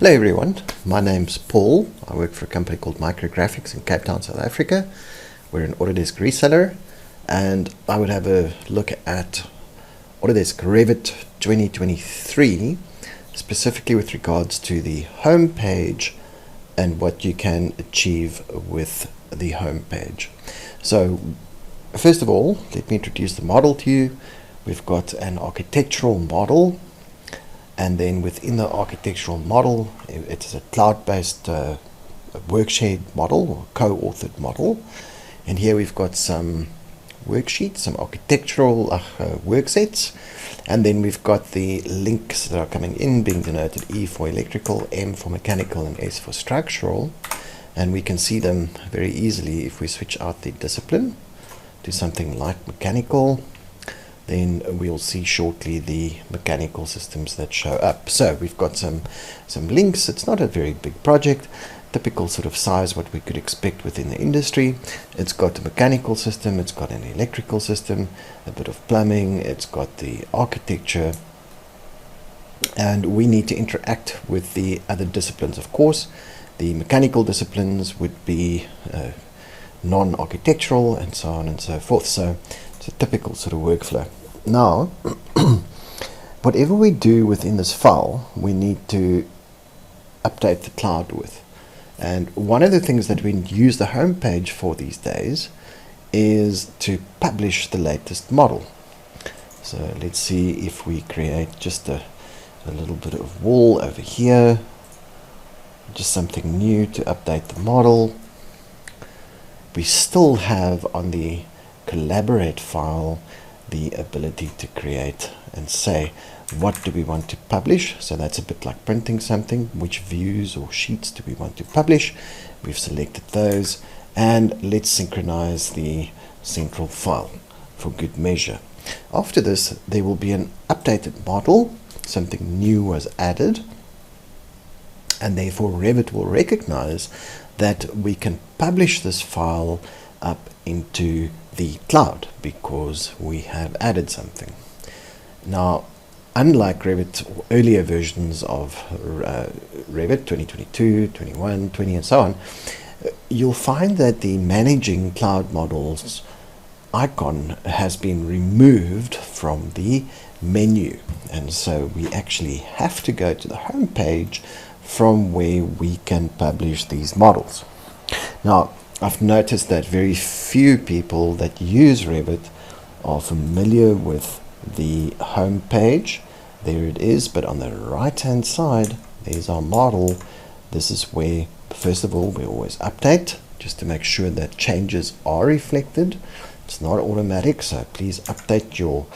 Hello everyone, my name's Paul. I work for a company called Micrographics in Cape Town, South Africa. We're an Autodesk reseller, and I would have a look at Autodesk Revit 2023, specifically with regards to the home page and what you can achieve with the home page. So first of all, let me introduce the model to you. We've got an architectural model, and then within the architectural model, it is a cloud-based workshed model or co-authored model. And here we've got some worksheets, some architectural worksets, and then we've got the links that are coming in, being denoted E for electrical, M for mechanical, and S for structural. And we can see them very easily if we switch out the discipline to something like mechanical. Then we'll see shortly the mechanical systems that show up. So we've got some links. It's not a very big project, typical sort of size what we could expect within the industry. It's got a mechanical system, it's got an electrical system, a bit of plumbing, it's got the architecture, and we need to interact with the other disciplines. Of course, the mechanical disciplines would be non-architectural and so on and so forth. So it's a typical sort of workflow. Now, whatever we do within this file, we need to update the cloud with. And one of the things that we use the home page for these days is to publish the latest model. So let's see if we create just a little bit of wall over here, just something new to update the model. We still have on the collaborate file the ability to create and say what do we want to publish. So that's a bit like printing something. Which views or sheets do we want to publish? We've selected those, and let's synchronize the central file for good measure. After this, there will be an updated model. Something new was added, and therefore Revit will recognize that we can publish this file up into the cloud because we have added something. Now, unlike Revit or earlier versions of Revit 2022, 21, 20 and so on, you'll find that the managing cloud models icon has been removed from the menu, and so we actually have to go to the home page from where we can publish these models. Now, I've noticed that very few people that use Revit are familiar with the home page. There it is, but on the right hand side there's our model. This is where, first of all, we always update just to make sure that changes are reflected. It's not automatic, so please update your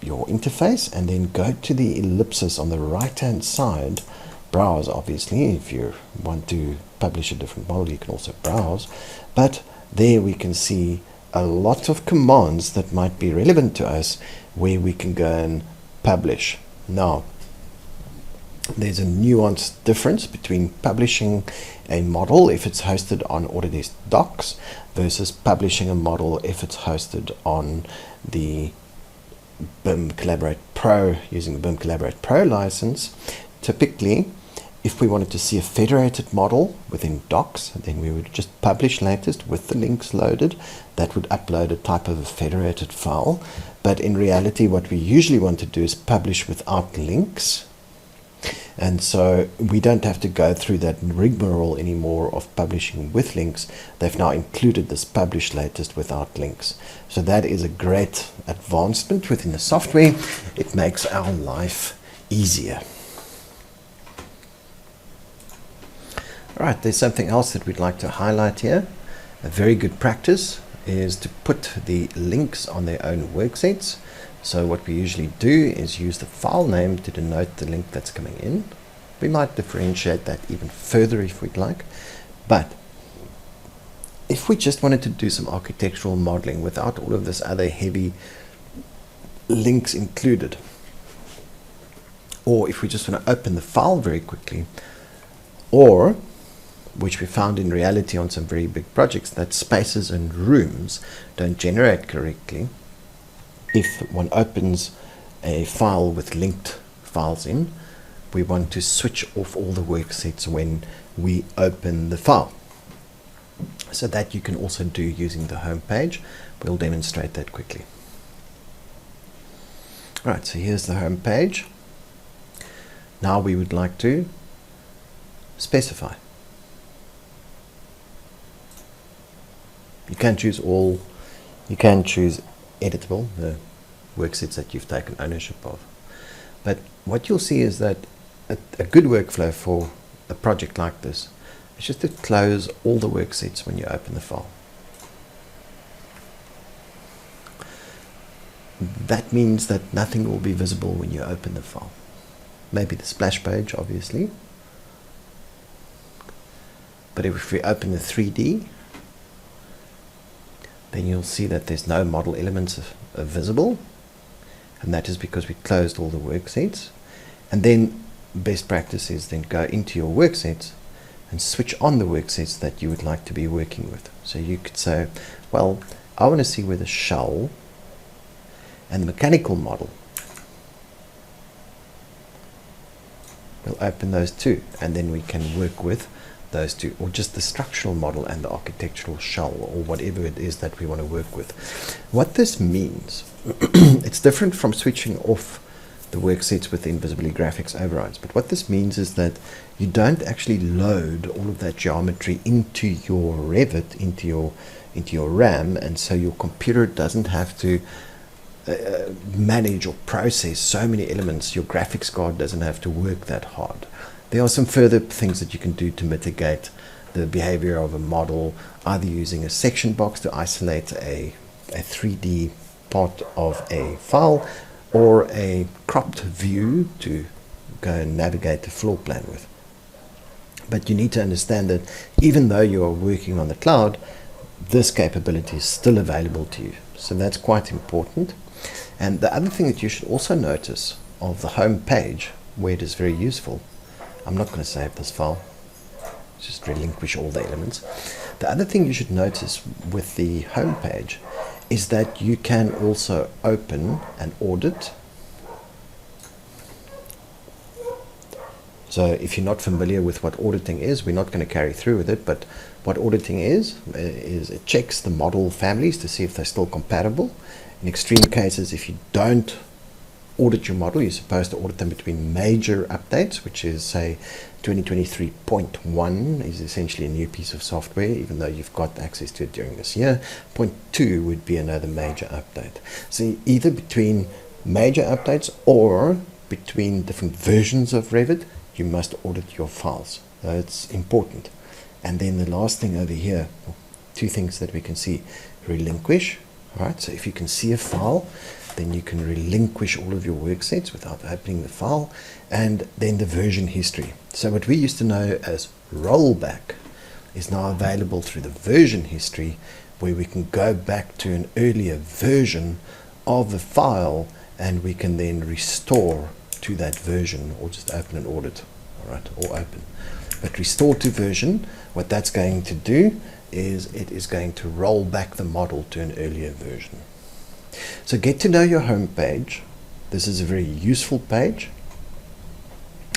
interface, and then go to the ellipsis on the right hand side. Browse, obviously. If you want to publish a different model, you can also browse, but there we can see a lot of commands that might be relevant to us where we can go and publish. Now, there's a nuanced difference between publishing a model if it's hosted on Autodesk Docs versus publishing a model if it's hosted on the BIM Collaborate Pro, using the BIM Collaborate Pro license. Typically, if we wanted to see a federated model within Docs, then we would just publish latest with the links loaded. That would upload a type of a federated file. But in reality, what we usually want to do is publish without links. And so we don't have to go through that rigmarole anymore of publishing with links. They've now included this publish latest without links. So that is a great advancement within the software. It makes our life easier. Alright, there's something else that we'd like to highlight here. A very good practice is to put the links on their own worksets. So what we usually do is use the file name to denote the link that's coming in. We might differentiate that even further if we'd like. But if we just wanted to do some architectural modeling without all of this other heavy links included, or if we just want to open the file very quickly, or which we found in reality on some very big projects, that spaces and rooms don't generate correctly if one opens a file with linked files in. we want to switch off all the worksets when we open the file. So that you can also do using the home page. We'll demonstrate that quickly. Right, so here's the home page. Now we would like to specify. You can choose all, you can choose editable, the worksets that you've taken ownership of. But what you'll see is that a good workflow for a project like this is just to close all the worksets when you open the file. That means that nothing will be visible when you open the file. Maybe the splash page, obviously. But if we open the 3D, then you'll see that there's no model elements visible. And that is because we closed all the worksets. And then best practice is then go into your worksets and switch on the worksets that you would like to be working with. So you could say, well, I want to see where the shell and the mechanical model. We'll open those two, and then we can work with those two, or just the structural model and the architectural shell, or whatever it is that we want to work with. What this means, it's different from switching off the worksets with the Invisibility Graphics overrides, but what this means is that you don't actually load all of that geometry into your Revit, into your RAM, and so your computer doesn't have to manage or process so many elements. Your graphics card doesn't have to work that hard. There are some further things that you can do to mitigate the behavior of a model, either using a section box to isolate a 3D part of a file, or a cropped view to go and navigate the floor plan with. But you need to understand that even though you are working on the cloud, this capability is still available to you. So that's quite important. And the other thing that you should also notice of the home page, where it is very useful, I'm not going to save this file, just relinquish all the elements. The other thing you should notice with the home page is that you can also open an audit. So if you're not familiar with what auditing is, we're not going to carry through with it, but what auditing is it checks the model families to see if they're still compatible. In extreme cases, if you don't audit your model, you're supposed to audit them between major updates, which is, say, 2023.1 is essentially a new piece of software, even though you've got access to it during this year. Point 2 would be another major update. So either between major updates or between different versions of Revit, you must audit your files. It's important. And then the last thing over here, two things that we can see: relinquish. All right, so if you can see a file, then you can relinquish all of your worksets without opening the file, and then the version history. So what we used to know as rollback is now available through the version history, where we can go back to an earlier version of the file, and we can then restore to that version, or just open an audit, all right, or open. But restore to version, what that's going to do is it is going to roll back the model to an earlier version. So get to know your home page. This is a very useful page,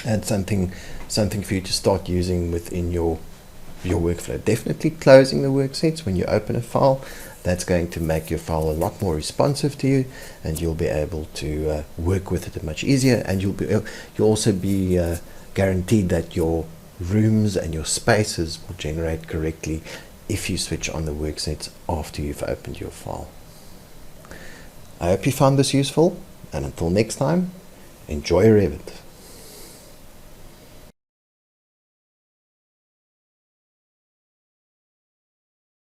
and something for you to start using within your workflow. Definitely closing the worksets when you open a file. That's going to make your file a lot more responsive to you, and you'll be able to work with it much easier, and you'll also be guaranteed that your rooms and your spaces will generate correctly if you switch on the worksets after you've opened your file. I hope you found this useful, and until next time, enjoy Revit.